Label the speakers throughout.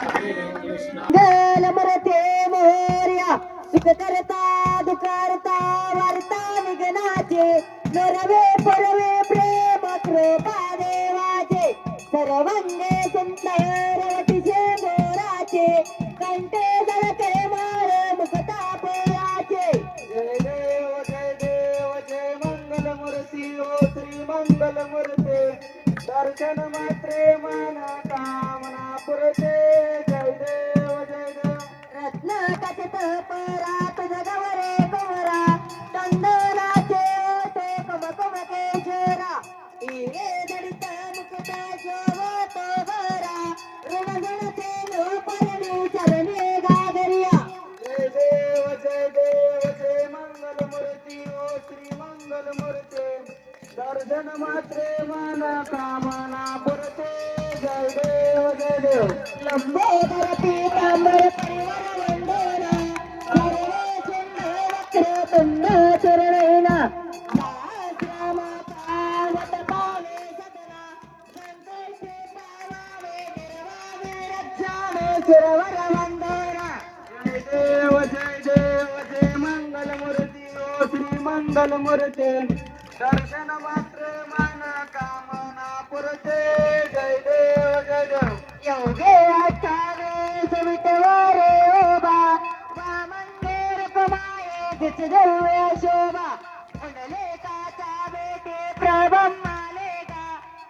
Speaker 1: गल मरते मोर्या सुख करता दुकारता वार्ता विघ्नाचे नरवे परवे प्रेम कृपा देवाचे सर्वांगे सुंदर अतिशय गोराचे कंठे झळके माळ मुखता पोळाचे
Speaker 2: जय देव जय मंगलमूर्ती ओ श्री मंगलमूर्ती दर्शन मात्रे मन कामना पुरते जय देव
Speaker 1: रत्न कथित परात जगवरे कुमरा चंदनाचे ओठे कुमकुम केशरा हिरे जडित मुकुट शोभतो भरा ऋणगणते लोपरणी चरणी गागरिया
Speaker 2: जय जय मंगलमूर्ती ओ श्री मंगलमूर्ती दर्शन मात्रे मन कामना पुरते जय देव
Speaker 1: लंबोदर पीतांबर परिवार वंदना सर्वे सुंदर वक्र तुंड चरणैना सहस्रमा पावत पावे सदना संकल्पे पावावे निर्वावे रक्षावे सुरवर वंदना
Speaker 2: जय मंगलमूर्ती ओ श्री मंगलमूर्ती दर्शन मात्र मन कामना पुरते जय देव
Speaker 1: योगे अष्टावे सवितवारे ओबा वामंगेर कुमाये दिसदर्व्य शोभा उंडले काचा बेटे प्रब्रह्मालेगा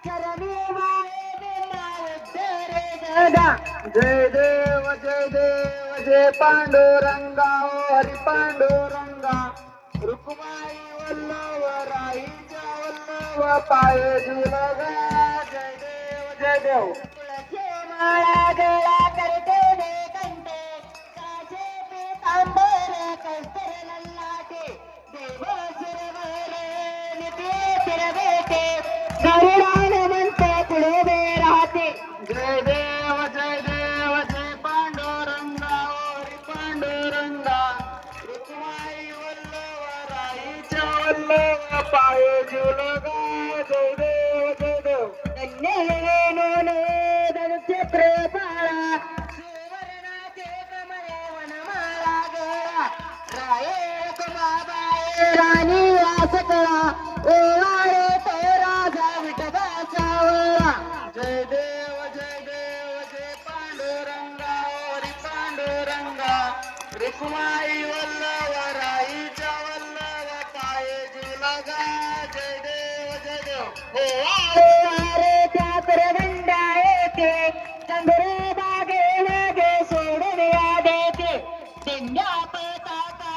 Speaker 1: चरणी वाये बिना उद्धरे गदा
Speaker 2: जय देव जय पांडुरंगा ओ हरी पांडुरंगा रुक्माई वल्लभ राईच्या वल्लभ पाये झुलगा जय देव
Speaker 1: तुळसे माळा गळा करते दे कंठे काचे पीतांबर कस्तर ललाटे देव शिरवरे नित्य फिरवेते गरुडान म्हणते पुढे राहते
Speaker 2: जय देव जय पांडुरंगा ओ हरी पांडुरंगा रुक्माई वल्लभ राईच्या वल्लभ पाये झुलगा जय देव
Speaker 1: नक्षत्र पाळा सुवर्णाचे कमळे वनमाळा गळा राये कुमाबाई राणी वासकळा ओवाळे तो राजा विठोबा सावळा
Speaker 2: जय देव पांडुरंगा हरी पांडुरंगा रुक्माई वल्लभ राईच्या वल्लभ पाये झुलगा जय देव
Speaker 1: ओवाळे त्या करवंडा येते चंद्र बागे मागे सोडून या देते दिंड्या पताका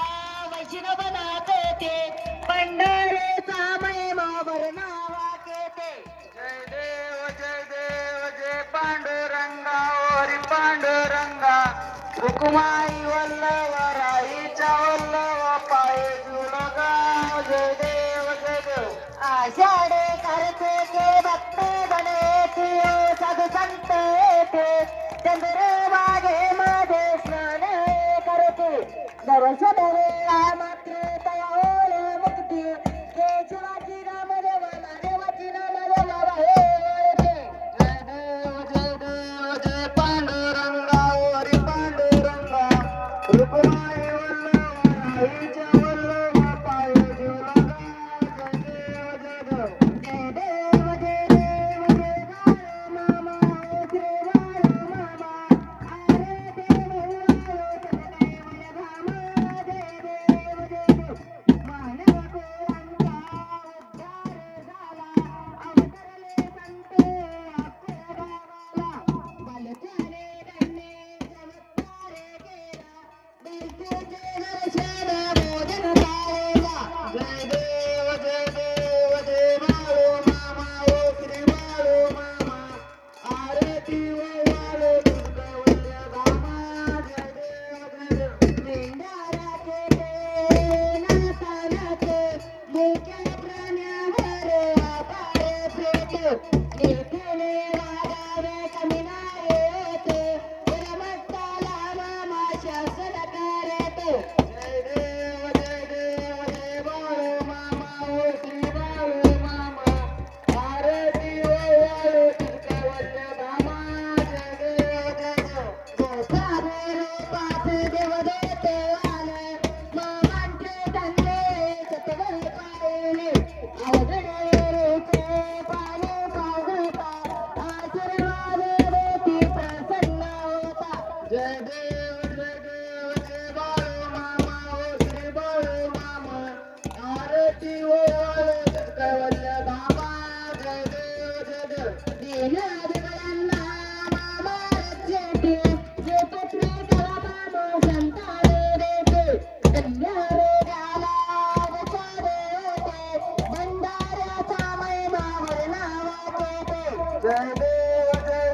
Speaker 1: वैष्णवनाथ ते पंढरीचा महिमा वर्णावा केते
Speaker 2: जय देव पांडुरंगा हरी पांडुरंगा रुक्माई वल्लभ राईच्या वल्लभ पाये झुलगा जय देव
Speaker 1: आषाढ कार्तिके भक्त बनेते साधू संत येते चंद्रभागे मध्ये स्नान करते दर्शन वेळा मात्र तया होईल मुक्ती केशवाची नामदेव महादेवाची नामदेव हे वळते
Speaker 2: जय देव जय पांडुरंगा हरी पांडुरंगा जय देव जय बाळू मामा ओ श्री बाळू मामा आरती ओवाळे कैवल्य धामा जय देव जय देव
Speaker 1: दीनादिगळ्यांना मामा रक्षेते, जे पुत्र कला मामा संताने देते. कन्या रोगाला वचा देते, भंडाऱ्याचा महिमा वर्णावाचे.
Speaker 2: जय देव जय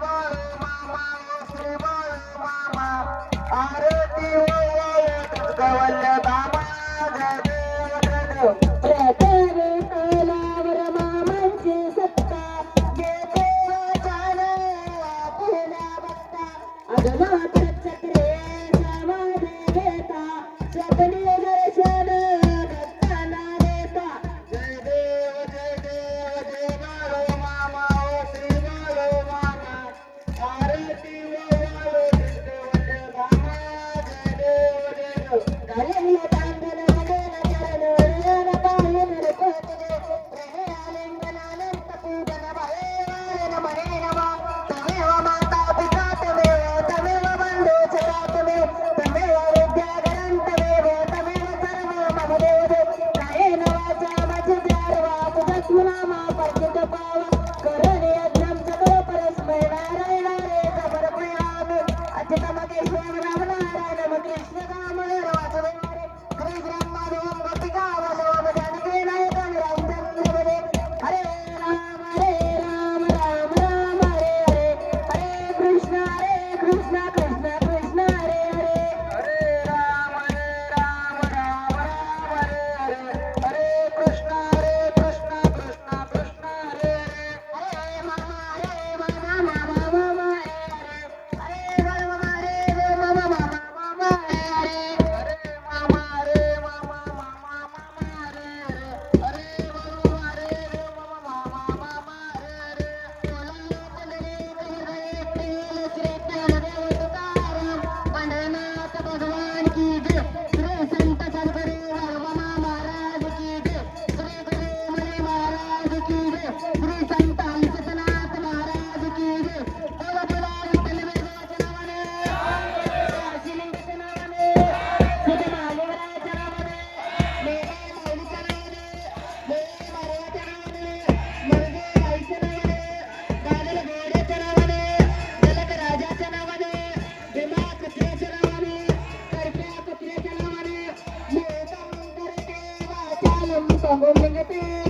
Speaker 2: बाळू मामा ओ श्री बाळू मामा आरती ओवाळे कैवल्य धामा जय देव जय देव
Speaker 1: प्रथमे तलावर मामांची सत्ता, येते वचन पुन्हा बघता. अगमात्र चक्रे समाधी घेता, स्वप्ने दर्शन भक्तांना देता.
Speaker 2: जय देव जय बाळू मामा ओ श्री बाळू मामा आरती ओवाळे कैवल्य धामा जय देव जय देव
Speaker 1: घालवलं तांदूळ मगेला चरण, विरण पाहि नरपती दे. प्रेमे आलिंगनानंत पूजन भये वारण म्हणे नमः. तमेव माता पिता तमेव, तमेव बंधू सखा तमेव, तमेव विद्या गणं तमेव, तमेव सर्व मम देव. कायेन वाचा मजद्यार्वा तुझस्वनामा पर्यत पाव. करणे यज्ञं सकल परस्मै नारायण रे समर्पयामि. अच्युत मगेश्वर राम नारायण कृष्ण दामोदर वासुदेव हरे. श्री ब्रह्मदेवं गोपिका वल्लभ जानकी नायकं रामचंद्र भजे. हरे राम राम राम हरे हरे. हरे कृष्ण कृष्ण कृष्ण हरे हरे.
Speaker 2: हरे राम राम राम हरे हरे हरे कृष्ण कृष्ण कृष्ण हरे हरे
Speaker 1: हरे मामा मामा हरे हरे. हरे मामा मामा हरे हरे.
Speaker 2: हरे मामा हरे हरे हरे मामा हरे मामा हरे
Speaker 1: पंढरनाथ भगवान की जय. श्री संत सद्गुरु वर्मा महाराज की जय. श्री गुरु मुनि महाराज की जय. श्री संत हंसनाथ महाराज की जय. देव तुला विठ्ठल वेदाच्या नावाने, शिलिंगाच्या नावाने, सिद्ध महादेवरायाच्या नावाने, मेघा माऊलीच्या नावाने, मेघा मारवाच्या नावाने, मर्गे आईच्या नावाने, गाजल घोड्याच्या नावाने, जलद राजाच्या नावाने, भीमा कुत्र्याच्या नावाने, करप्या कुत्र्याच्या नावाने, मोठं करते वाचालम संगम लिंगते.